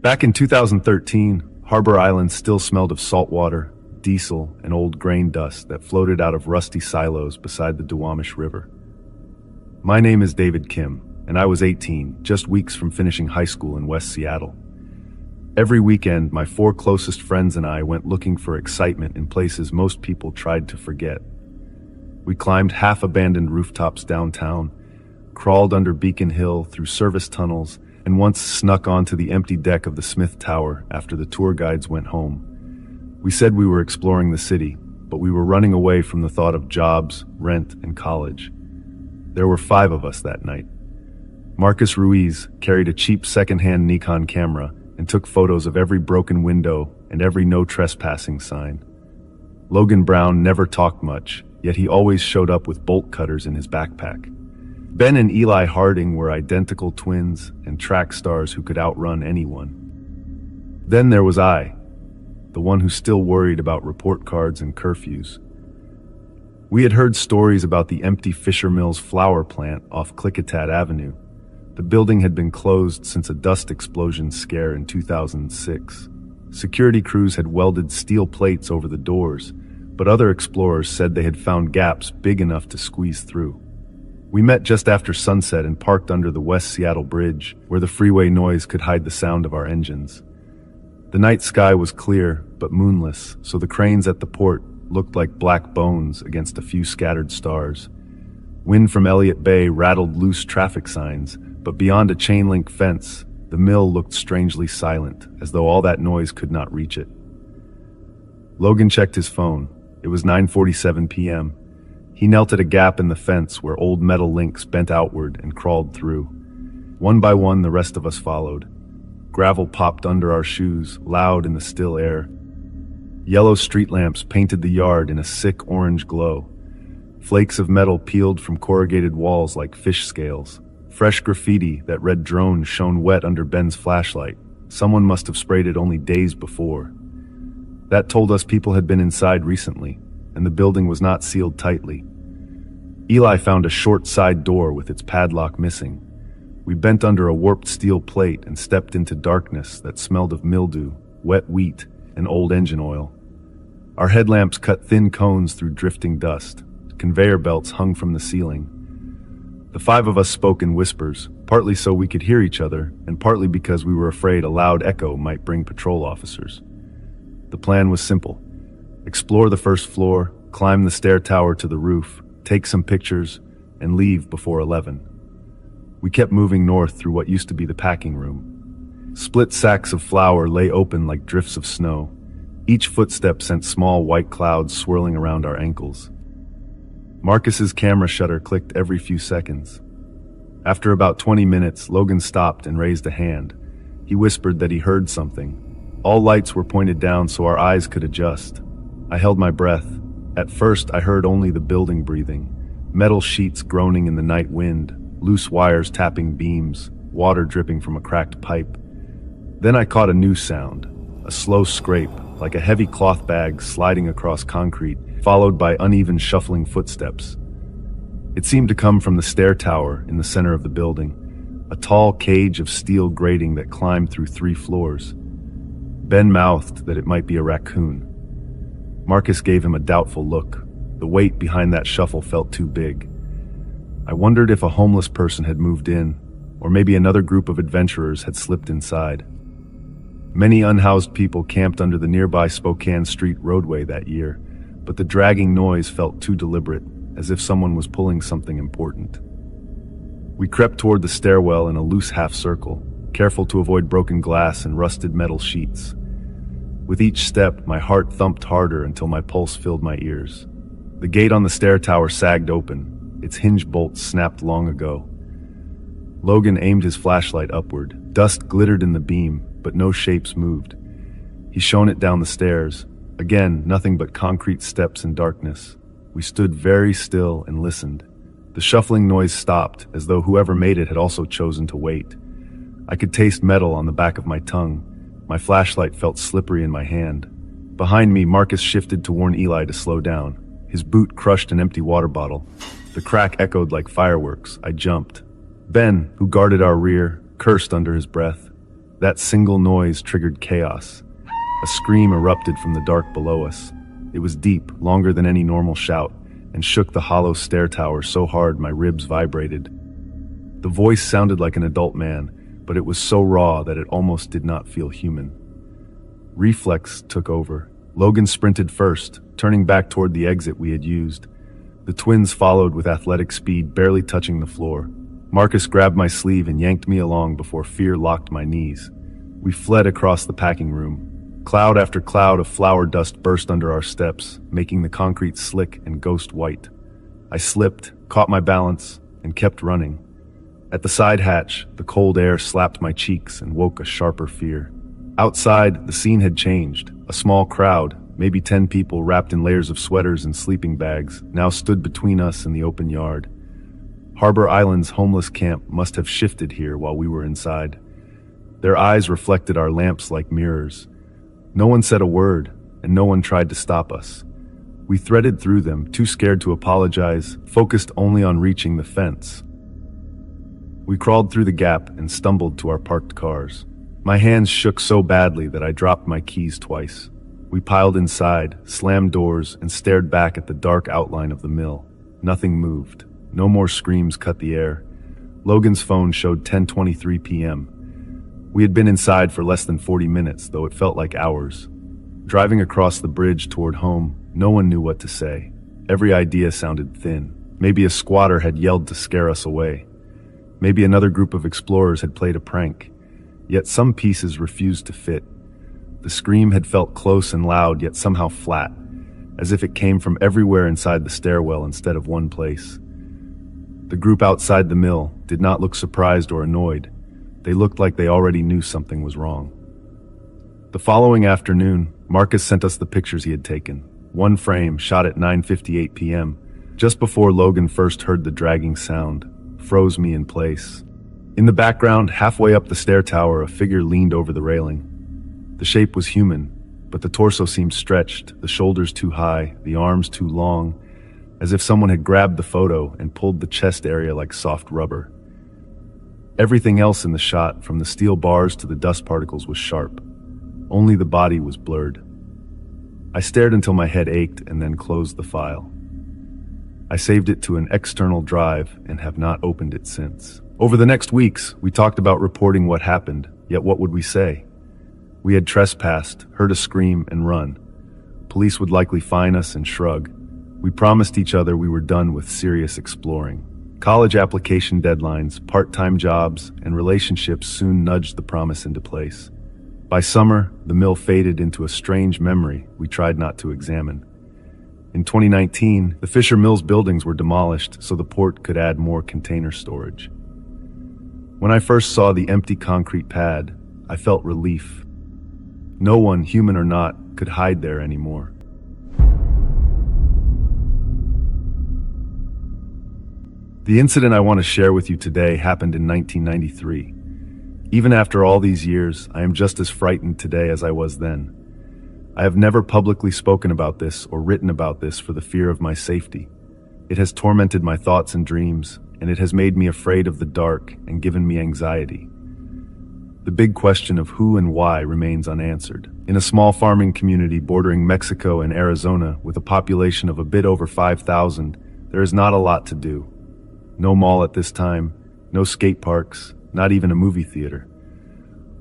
Back in 2013, Harbor Island still smelled of salt water, diesel, and old grain dust that floated out of rusty silos beside the Duwamish River. My name is David Kim, and I was 18, just weeks from finishing high school in West Seattle. Every weekend, my 4 closest friends and I went looking for excitement in places most people tried to forget. We climbed half-abandoned rooftops downtown, crawled under Beacon Hill through service tunnels, and once snuck onto the empty deck of the Smith Tower after the tour guides went home. We said we were exploring the city, but we were running away from the thought of jobs, rent, and college. There were 5 of us that night. Marcus Ruiz carried a cheap second-hand Nikon camera and took photos of every broken window and every no trespassing sign. Logan Brown never talked much, yet he always showed up with bolt cutters in his backpack. Ben and Eli Harding were identical twins and track stars who could outrun anyone. Then there was I, the one who still worried about report cards and curfews. We had heard stories about the empty Fisher Mills flour plant off Klickitat Avenue. The building had been closed since a dust explosion scare in 2006. Security crews had welded steel plates over the doors, but other explorers said they had found gaps big enough to squeeze through. We met just after sunset and parked under the West Seattle Bridge, where the freeway noise could hide the sound of our engines. The night sky was clear, but moonless, so the cranes at the port looked like black bones against a few scattered stars. Wind from Elliott Bay rattled loose traffic signs, but beyond a chain-link fence, the mill looked strangely silent, as though all that noise could not reach it. Logan checked his phone. It was 9:47 p.m. He knelt at a gap in the fence where old metal links bent outward and crawled through. One by one, the rest of us followed. Gravel popped under our shoes, loud in the still air. Yellow street lamps painted the yard in a sick orange glow. Flakes of metal peeled from corrugated walls like fish scales. Fresh graffiti that read drone shone wet under Ben's flashlight. Someone must have sprayed it only days before. That told us people had been inside recently, and the building was not sealed tightly. Eli found a short side door with its padlock missing. We bent under a warped steel plate and stepped into darkness that smelled of mildew, wet wheat, and old engine oil. Our headlamps cut thin cones through drifting dust. Conveyor belts hung from the ceiling. The 5 of us spoke in whispers, partly so we could hear each other, and partly because we were afraid a loud echo might bring patrol officers. The plan was simple. Explore the first floor, climb the stair tower to the roof, take some pictures, and leave before 11. We kept moving north through what used to be the packing room. Split sacks of flour lay open like drifts of snow. Each footstep sent small white clouds swirling around our ankles. Marcus's camera shutter clicked every few seconds. After about 20 minutes, Logan stopped and raised a hand. He whispered that he heard something. All lights were pointed down so our eyes could adjust. I held my breath. At first, I heard only the building breathing, metal sheets groaning in the night wind, loose wires tapping beams, water dripping from a cracked pipe. Then I caught a new sound, a slow scrape, like a heavy cloth bag sliding across concrete, followed by uneven shuffling footsteps. It seemed to come from the stair tower in the center of the building, a tall cage of steel grating that climbed through 3 floors. Ben mouthed that it might be a raccoon. Marcus gave him a doubtful look. The weight behind that shuffle felt too big. I wondered if a homeless person had moved in, or maybe another group of adventurers had slipped inside. Many unhoused people camped under the nearby Spokane Street roadway that year, but the dragging noise felt too deliberate, as if someone was pulling something important. We crept toward the stairwell in a loose half-circle, careful to avoid broken glass and rusted metal sheets. With each step, my heart thumped harder until my pulse filled my ears. The gate on the stair tower sagged open. Its hinge bolts snapped long ago. Logan aimed his flashlight upward. Dust glittered in the beam, but no shapes moved. He shone it down the stairs. Again, nothing but concrete steps and darkness. We stood very still and listened. The shuffling noise stopped, as though whoever made it had also chosen to wait. I could taste metal on the back of my tongue. My flashlight felt slippery in my hand. Behind me, Marcus shifted to warn Eli to slow down. His boot crushed an empty water bottle. The crack echoed like fireworks. I jumped. Ben, who guarded our rear, cursed under his breath. That single noise triggered chaos. A scream erupted from the dark below us. It was deep, longer than any normal shout, and shook the hollow stair tower so hard my ribs vibrated. The voice sounded like an adult man, but it was so raw that it almost did not feel human. Reflex took over. Logan sprinted first, turning back toward the exit we had used. The twins followed with athletic speed, barely touching the floor. Marcus grabbed my sleeve and yanked me along before fear locked my knees. We fled across the packing room. Cloud after cloud of flour dust burst under our steps, making the concrete slick and ghost white. I slipped, caught my balance, and kept running. At the side hatch, the cold air slapped my cheeks and woke a sharper fear. Outside, the scene had changed. A small crowd, maybe 10 people wrapped in layers of sweaters and sleeping bags, now stood between us and the open yard. Harbor Island's homeless camp must have shifted here while we were inside. Their eyes reflected our lamps like mirrors. No one said a word, and no one tried to stop us. We threaded through them, too scared to apologize, focused only on reaching the fence. We crawled through the gap and stumbled to our parked cars. My hands shook so badly that I dropped my keys twice. We piled inside, slammed doors, and stared back at the dark outline of the mill. Nothing moved. No more screams cut the air. Logan's phone showed 10:23 p.m. We had been inside for less than 40 minutes, though it felt like hours. Driving across the bridge toward home, no one knew what to say. Every idea sounded thin. Maybe a squatter had yelled to scare us away. Maybe another group of explorers had played a prank. Yet some pieces refused to fit. The scream had felt close and loud, yet somehow flat, as if it came from everywhere inside the stairwell instead of one place. The group outside the mill did not look surprised or annoyed. They looked like they already knew something was wrong. The following afternoon, Marcus sent us the pictures he had taken. One frame, shot at 9:58 p.m., just before Logan first heard the dragging sound, froze me in place. In the background, halfway up the stair tower, a figure leaned over the railing. The shape was human, but the torso seemed stretched, the shoulders too high, the arms too long, as if someone had grabbed the photo and pulled the chest area like soft rubber. Everything else in the shot, from the steel bars to the dust particles, was sharp. Only the body was blurred. I stared until my head ached and then closed the file. I saved it to an external drive and have not opened it since. Over the next weeks, we talked about reporting what happened, yet what would we say? We had trespassed, heard a scream, and run. Police would likely fine us and shrug. We promised each other we were done with serious exploring. College application deadlines, part-time jobs, and relationships soon nudged the promise into place. By summer, the mill faded into a strange memory we tried not to examine. In 2019, the Fisher Mills buildings were demolished so the port could add more container storage. When I first saw the empty concrete pad, I felt relief. No one, human or not, could hide there anymore. The incident I want to share with you today happened in 1993. Even after all these years, I am just as frightened today as I was then. I have never publicly spoken about this or written about this for the fear of my safety. It has tormented my thoughts and dreams, and it has made me afraid of the dark and given me anxiety. The big question of who and why remains unanswered. In a small farming community bordering Mexico and Arizona with a population of a bit over 5,000, there is not a lot to do. No mall at this time, no skate parks, not even a movie theater.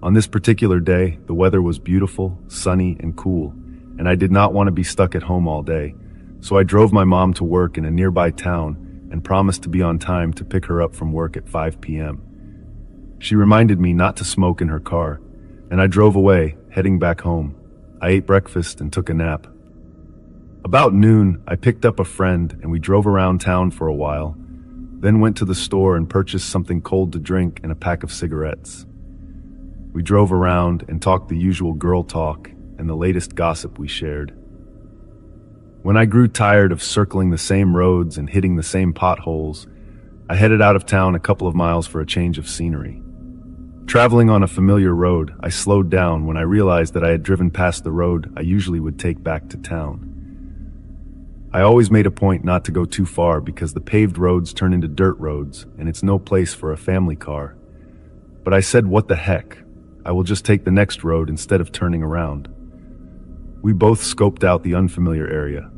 On this particular day, the weather was beautiful, sunny, and cool, and I did not want to be stuck at home all day, so I drove my mom to work in a nearby town and promised to be on time to pick her up from work at 5 p.m. She reminded me not to smoke in her car, and I drove away, heading back home. I ate breakfast and took a nap. About noon, I picked up a friend and we drove around town for a while, then went to the store and purchased something cold to drink and a pack of cigarettes. We drove around and talked the usual girl talk and the latest gossip we shared. When I grew tired of circling the same roads and hitting the same potholes, I headed out of town a couple of miles for a change of scenery. Traveling on a familiar road, I slowed down when I realized that I had driven past the road I usually would take back to town. I always made a point not to go too far because the paved roads turn into dirt roads and it's no place for a family car. But I said, what the heck? I will just take the next road instead of turning around. We both scoped out the unfamiliar area,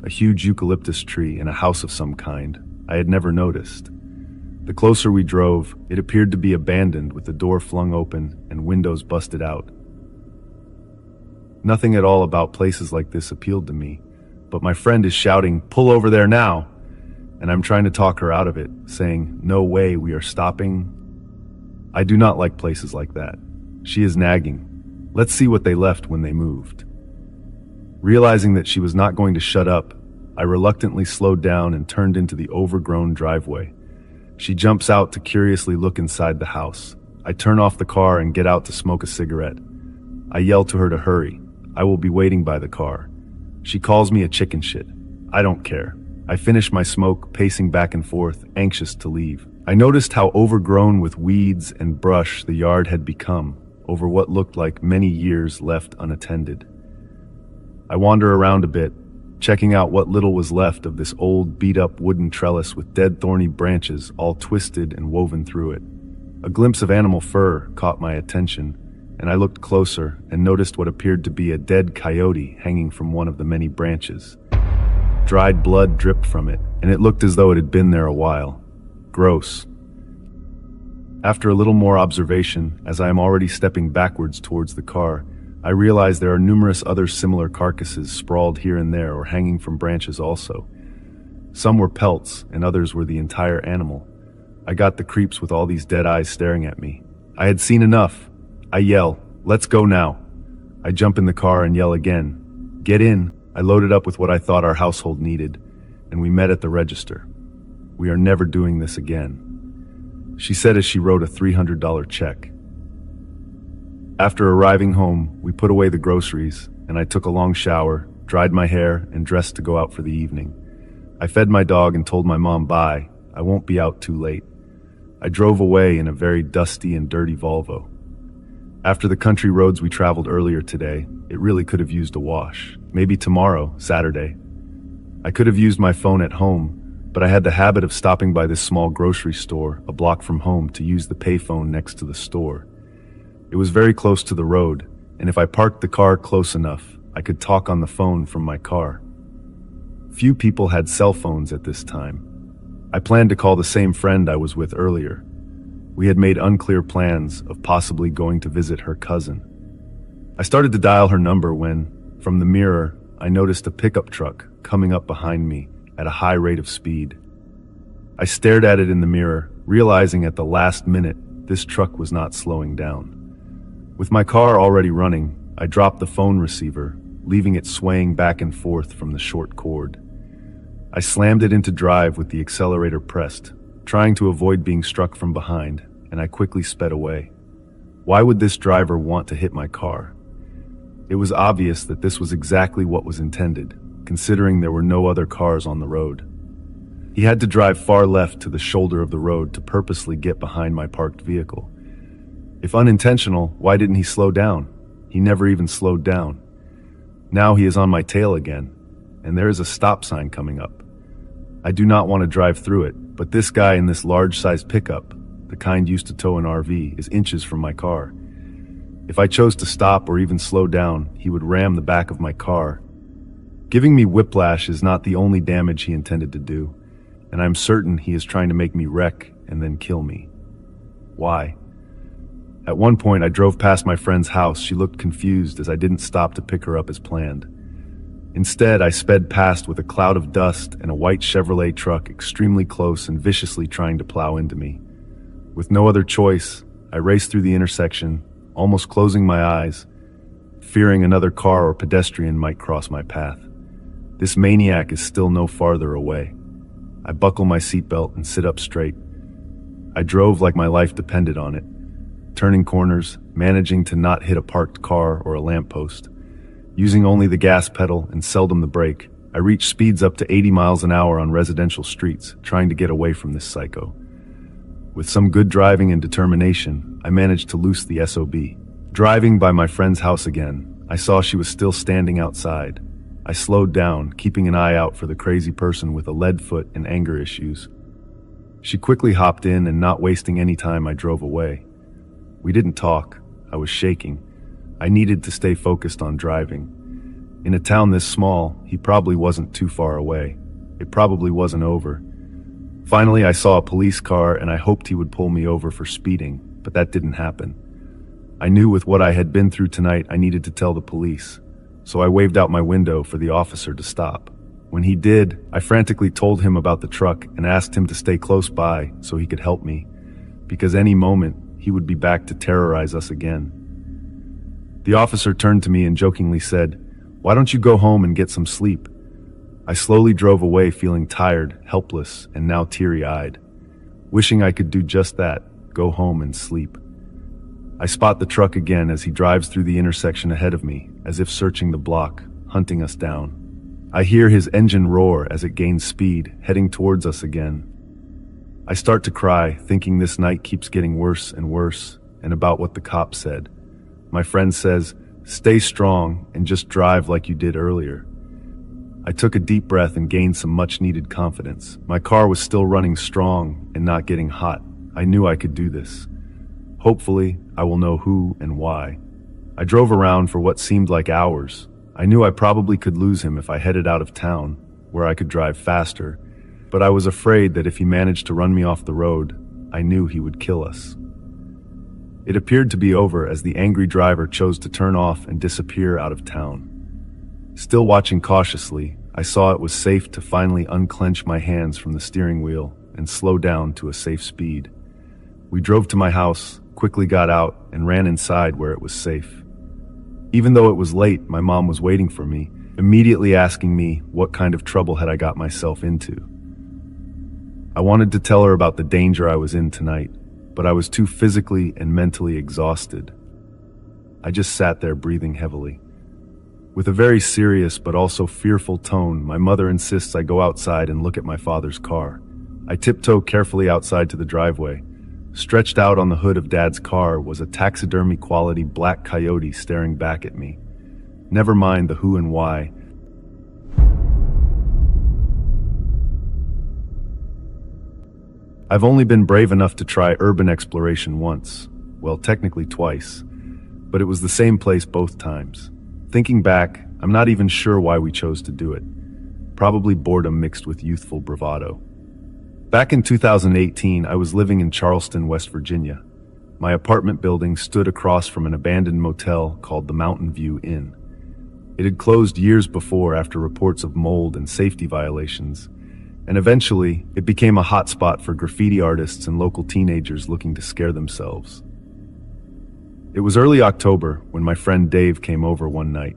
a huge eucalyptus tree and a house of some kind I had never noticed. The closer we drove, it appeared to be abandoned with the door flung open and windows busted out. Nothing at all about places like this appealed to me, but my friend is shouting, "Pull over there now!" And I'm trying to talk her out of it, saying, "No way, we are stopping." I do not like places like that. She is nagging. Let's see what they left when they moved. Realizing that she was not going to shut up, I reluctantly slowed down and turned into the overgrown driveway. She jumps out to curiously look inside the house. I turn off the car and get out to smoke a cigarette. I yell to her to hurry. I will be waiting by the car. She calls me a chicken shit. I don't care. I finish my smoke, pacing back and forth, anxious to leave. I noticed how overgrown with weeds and brush the yard had become over what looked like many years left unattended. I wander around a bit, checking out what little was left of this old, beat-up wooden trellis with dead thorny branches all twisted and woven through it. A glimpse of animal fur caught my attention, and I looked closer and noticed what appeared to be a dead coyote hanging from one of the many branches. Dried blood dripped from it, and it looked as though it had been there a while. Gross. After a little more observation, as I am already stepping backwards towards the car, I realize there are numerous other similar carcasses sprawled here and there or hanging from branches also. Some were pelts, and others were the entire animal. I got the creeps with all these dead eyes staring at me. I had seen enough. I yell, "Let's go now." I jump in the car and yell again. "Get in." I loaded up with what I thought our household needed, and we met at the register. "We are never doing this again," she said as she wrote a $300 check. After arriving home, we put away the groceries, and I took a long shower, dried my hair, and dressed to go out for the evening. I fed my dog and told my mom bye, I won't be out too late. I drove away in a very dusty and dirty Volvo. After the country roads we traveled earlier today, it really could have used a wash. Maybe tomorrow, Saturday. I could have used my phone at home, but I had the habit of stopping by this small grocery store a block from home to use the payphone next to the store. It was very close to the road, and if I parked the car close enough, I could talk on the phone from my car. Few people had cell phones at this time. I planned to call the same friend I was with earlier. We had made unclear plans of possibly going to visit her cousin. I started to dial her number when, from the mirror, I noticed a pickup truck coming up behind me at a high rate of speed. I stared at it in the mirror, realizing at the last minute this truck was not slowing down. With my car already running, I dropped the phone receiver, leaving it swaying back and forth from the short cord. I slammed it into drive with the accelerator pressed, trying to avoid being struck from behind, and I quickly sped away. Why would this driver want to hit my car? It was obvious that this was exactly what was intended, considering there were no other cars on the road. He had to drive far left to the shoulder of the road to purposely get behind my parked vehicle. If unintentional, why didn't he slow down? He never even slowed down. Now he is on my tail again, and there is a stop sign coming up. I do not want to drive through it, but this guy in this large-sized pickup, the kind used to tow an RV, is inches from my car. If I chose to stop or even slow down, he would ram the back of my car. Giving me whiplash is not the only damage he intended to do, and I'm certain he is trying to make me wreck and then kill me. Why? At one point, I drove past my friend's house. She looked confused as I didn't stop to pick her up as planned. Instead, I sped past with a cloud of dust and a white Chevrolet truck extremely close and viciously trying to plow into me. With no other choice, I raced through the intersection, almost closing my eyes, fearing another car or pedestrian might cross my path. This maniac is still no farther away. I buckle my seatbelt and sit up straight. I drove like my life depended on it, turning corners, managing to not hit a parked car or a lamppost. Using only the gas pedal and seldom the brake, I reached speeds up to 80 miles an hour on residential streets, trying to get away from this psycho. With some good driving and determination, I managed to loose the SOB. Driving by my friend's house again, I saw she was still standing outside. I slowed down, keeping an eye out for the crazy person with a lead foot and anger issues. She quickly hopped in, and not wasting any time, I drove away. We didn't talk. I was shaking. I needed to stay focused on driving. In a town this small, he probably wasn't too far away. It probably wasn't over. Finally, I saw a police car and I hoped he would pull me over for speeding, but that didn't happen. I knew with what I had been through tonight, I needed to tell the police, so I waved out my window for the officer to stop. When he did, I frantically told him about the truck and asked him to stay close by so he could help me, because any moment he would be back to terrorize us again. The officer turned to me and jokingly said, "Why don't you go home and get some sleep?" I slowly drove away feeling tired, helpless, and now teary-eyed, wishing I could do just that, go home and sleep. I spot the truck again as he drives through the intersection ahead of me, as if searching the block, hunting us down. I hear his engine roar as it gains speed, heading towards us again. I start to cry, thinking this night keeps getting worse and worse, and about what the cop said. My friend says, "Stay strong and just drive like you did earlier." I took a deep breath and gained some much-needed confidence. My car was still running strong and not getting hot. I knew I could do this. Hopefully, I will know who and why. I drove around for what seemed like hours. I knew I probably could lose him if I headed out of town, where I could drive faster, but I was afraid that if he managed to run me off the road, I knew he would kill us. It appeared to be over as the angry driver chose to turn off and disappear out of town. Still watching cautiously, I saw it was safe to finally unclench my hands from the steering wheel and slow down to a safe speed. We drove to my house, quickly got out, and ran inside where it was safe. Even though it was late, my mom was waiting for me, immediately asking me what kind of trouble had I got myself into. I wanted to tell her about the danger I was in tonight, but I was too physically and mentally exhausted. I just sat there breathing heavily. With a very serious but also fearful tone, my mother insists I go outside and look at my father's car. I tiptoe carefully outside to the driveway. Stretched out on the hood of Dad's car was a taxidermy-quality black coyote staring back at me. Never mind the who and why. I've only been brave enough to try urban exploration once. Well, technically twice. But it was the same place both times. Thinking back, I'm not even sure why we chose to do it. Probably boredom mixed with youthful bravado. Back in 2018, I was living in Charleston, West Virginia. My apartment building stood across from an abandoned motel called the Mountain View Inn. It had closed years before after reports of mold and safety violations, and eventually it became a hotspot for graffiti artists and local teenagers looking to scare themselves. It was early October when my friend Dave came over one night.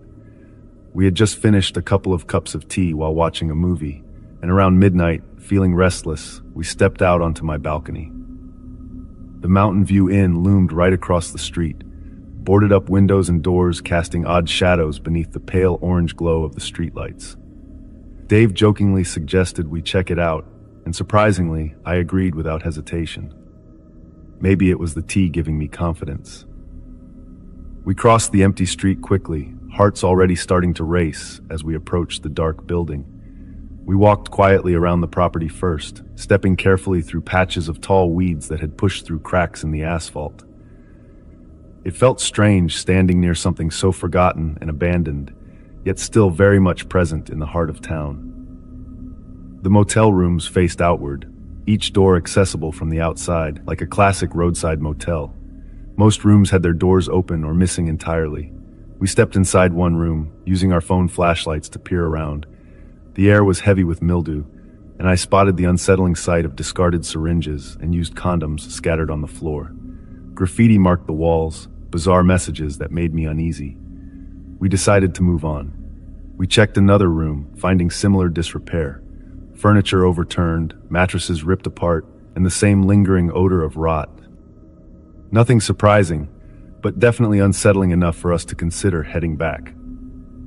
We had just finished a couple of cups of tea while watching a movie, and around midnight, feeling restless, we stepped out onto my balcony. The Mountain View Inn loomed right across the street, boarded up windows and doors casting odd shadows beneath the pale orange glow of the streetlights. Dave jokingly suggested we check it out, and surprisingly, I agreed without hesitation. Maybe it was the tea giving me confidence. We crossed the empty street quickly, hearts already starting to race as we approached the dark building. We walked quietly around the property first, stepping carefully through patches of tall weeds that had pushed through cracks in the asphalt. It felt strange standing near something so forgotten and abandoned, yet still very much present in the heart of town. The motel rooms faced outward, each door accessible from the outside, like a classic roadside motel. Most rooms had their doors open or missing entirely. We stepped inside one room, using our phone flashlights to peer around. The air was heavy with mildew, and I spotted the unsettling sight of discarded syringes and used condoms scattered on the floor. Graffiti marked the walls, bizarre messages that made me uneasy. We decided to move on. We checked another room, finding similar disrepair. Furniture overturned, mattresses ripped apart, and the same lingering odor of rot. Nothing surprising, but definitely unsettling enough for us to consider heading back.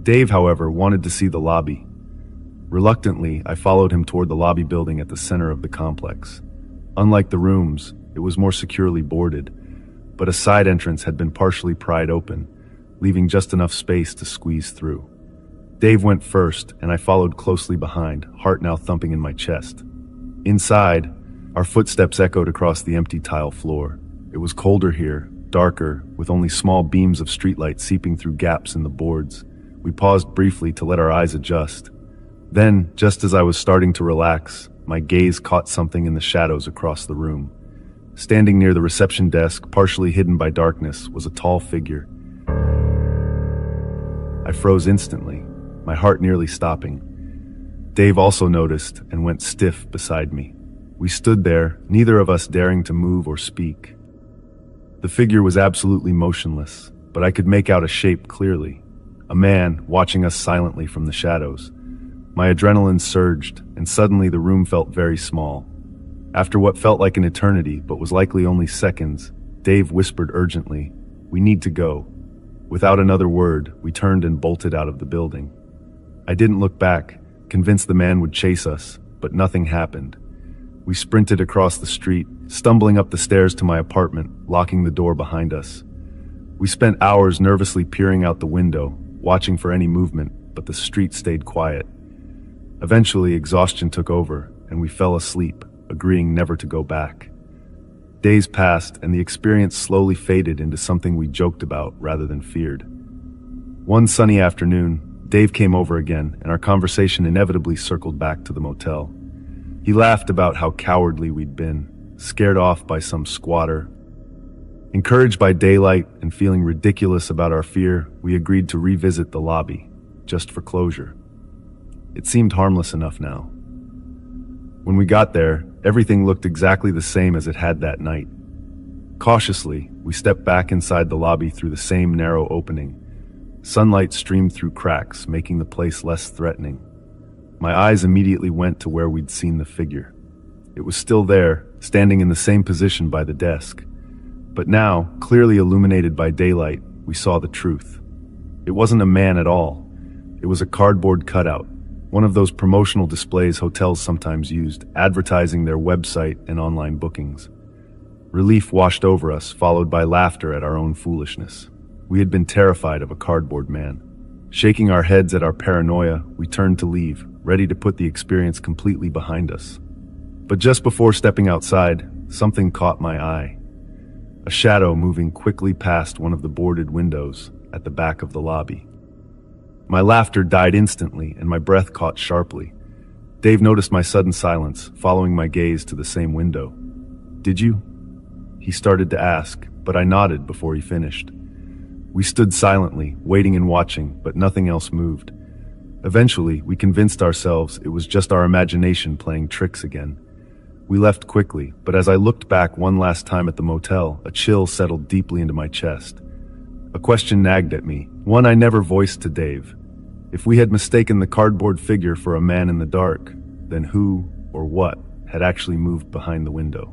Dave, however, wanted to see the lobby. Reluctantly, I followed him toward the lobby building at the center of the complex. Unlike the rooms, it was more securely boarded, but a side entrance had been partially pried open, leaving just enough space to squeeze through. Dave went first, and I followed closely behind, heart now thumping in my chest. Inside, our footsteps echoed across the empty tile floor. It was colder here, darker, with only small beams of streetlight seeping through gaps in the boards. We paused briefly to let our eyes adjust. Then, just as I was starting to relax, my gaze caught something in the shadows across the room. Standing near the reception desk, partially hidden by darkness, was a tall figure. I froze instantly, my heart nearly stopping. Dave also noticed and went stiff beside me. We stood there, neither of us daring to move or speak. The figure was absolutely motionless, but I could make out a shape clearly. A man watching us silently from the shadows. My adrenaline surged, and suddenly the room felt very small. After what felt like an eternity, but was likely only seconds, Dave whispered urgently, "We need to go." Without another word, we turned and bolted out of the building. I didn't look back, convinced the man would chase us, but nothing happened. We sprinted across the street, stumbling up the stairs to my apartment, locking the door behind us. We spent hours nervously peering out the window, watching for any movement, but the street stayed quiet. Eventually, exhaustion took over, and we fell asleep, agreeing never to go back. Days passed, and the experience slowly faded into something we joked about rather than feared. One sunny afternoon, Dave came over again, and our conversation inevitably circled back to the motel. He laughed about how cowardly we'd been, scared off by some squatter. Encouraged by daylight and feeling ridiculous about our fear, we agreed to revisit the lobby, just for closure. It seemed harmless enough now. When we got there, everything looked exactly the same as it had that night. Cautiously, we stepped back inside the lobby through the same narrow opening. Sunlight streamed through cracks, making the place less threatening. My eyes immediately went to where we'd seen the figure. It was still there, standing in the same position by the desk. But now, clearly illuminated by daylight, we saw the truth. It wasn't a man at all. It was a cardboard cutout, one of those promotional displays hotels sometimes used, advertising their website and online bookings. Relief washed over us, followed by laughter at our own foolishness. We had been terrified of a cardboard man. Shaking our heads at our paranoia, we turned to leave, ready to put the experience completely behind us. But just before stepping outside, something caught my eye. A shadow moving quickly past one of the boarded windows at the back of the lobby. My laughter died instantly, and my breath caught sharply. Dave noticed my sudden silence, following my gaze to the same window. "Did you?" He started to ask, but I nodded before he finished. We stood silently, waiting and watching, but nothing else moved. Eventually, we convinced ourselves it was just our imagination playing tricks again. We left quickly, but as I looked back one last time at the motel, a chill settled deeply into my chest. A question nagged at me, one I never voiced to Dave. If we had mistaken the cardboard figure for a man in the dark, then who or what had actually moved behind the window?